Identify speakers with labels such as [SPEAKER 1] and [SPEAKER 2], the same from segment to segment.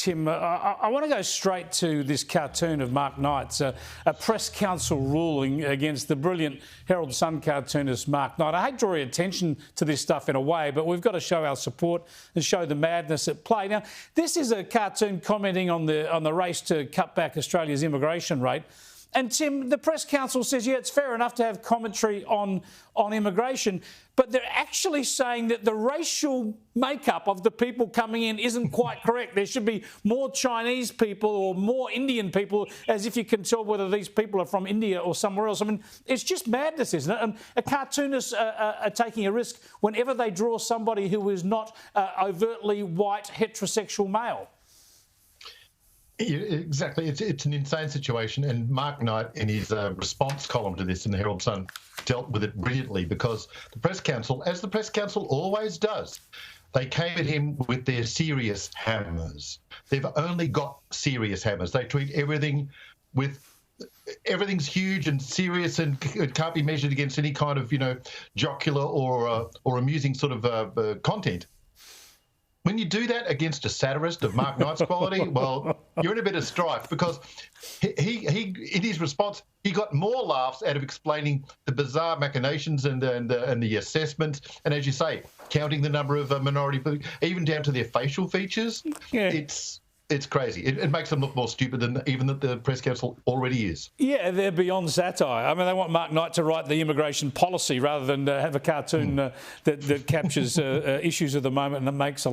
[SPEAKER 1] Tim. I want to go straight to this cartoon of Mark Knight's, a press council ruling against the brilliant Herald Sun cartoonist Mark Knight. I hate to draw your attention to this stuff in a way, but we've got to show our support and show the madness at play. Now, this is a cartoon commenting on the race to cut back Australia's immigration rate. And, Tim, the press council says, yeah, it's fair enough to have commentary on immigration, but they're actually saying that the racial makeup of the people coming in isn't quite correct. There should be more Chinese people or more Indian people, as if you can tell whether these people are from India or somewhere else. I mean, it's just madness, isn't it? And cartoonists are taking a risk whenever they draw somebody who is not overtly white heterosexual male.
[SPEAKER 2] Exactly. It's an insane situation. And Mark Knight, in his response column to this in the Herald Sun, dealt with it brilliantly, because the press council, as the press council always does, they came at him with their serious hammers. They've only got serious hammers. They treat everything with... Everything's huge and serious and it can't be measured against any kind of, jocular or amusing sort of content. When you do that against a satirist of Mark Knight's quality, well, you're in a bit of strife, because he in his response, he got more laughs out of explaining the bizarre machinations and the assessments, and as you say, counting the number of minority people, even down to their facial features. Yeah. It's crazy. It makes them look more stupid than even that the press council already is. Yeah, they're beyond satire. I mean, they want Mark Knight to write the immigration policy rather than have a cartoon that captures issues of the moment and makes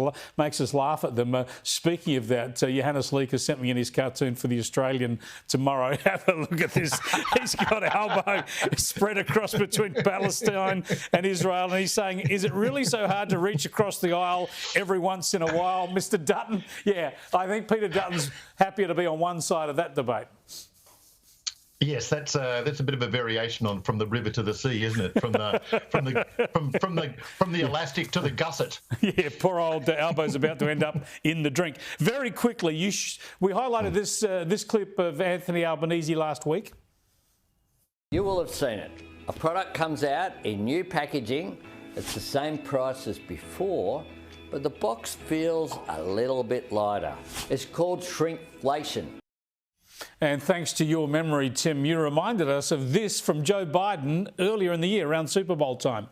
[SPEAKER 2] us laugh at them. Speaking of that, Johannes Leek has sent me in his cartoon for the Australian tomorrow. Have a look at this. He's got elbow spread across between Palestine and Israel, and he's saying, is it really so hard to reach across the aisle every once in a while, Mr. Dutton? Yeah, I think Peter Dutton's happier to be on one side of that debate. Yes, that's a bit of a variation from the river to the sea, isn't it? From the elastic to the gusset. Yeah, poor old Albo's about to end up in the drink. Very quickly, we highlighted this clip of Anthony Albanese last week.
[SPEAKER 3] You will have seen it. A product comes out in new packaging. It's the same price as before, but the box feels a little bit lighter. It's called shrinkflation. And thanks to your memory, Tim, you reminded us of this from Joe Biden earlier in the year, around Super Bowl time.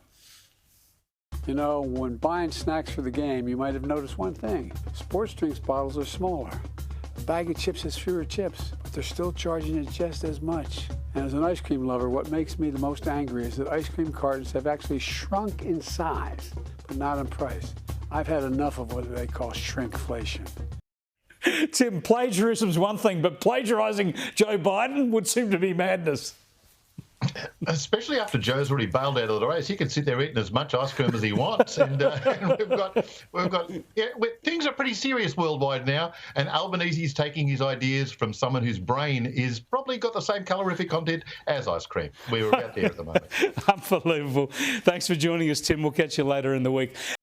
[SPEAKER 4] You know, when buying snacks for the game, you might have noticed one thing. Sports drinks bottles are smaller. A bag of chips has fewer chips, but they're still charging it just as much. And as an ice cream lover, what makes me the most angry is that ice cream cartons have actually shrunk in size, but not in price. I've had enough of what they call shrinkflation.
[SPEAKER 1] Tim, plagiarism's one thing, but plagiarising Joe Biden would seem to be madness. Especially after Joe's already bailed out of the race, he can sit there eating as much ice cream as he wants, and things are pretty serious worldwide now. And Albanese's taking his ideas from someone whose brain is probably got the same calorific content as ice cream. We're about there at the moment. Unbelievable. Thanks for joining us, Tim. We'll catch you later in the week.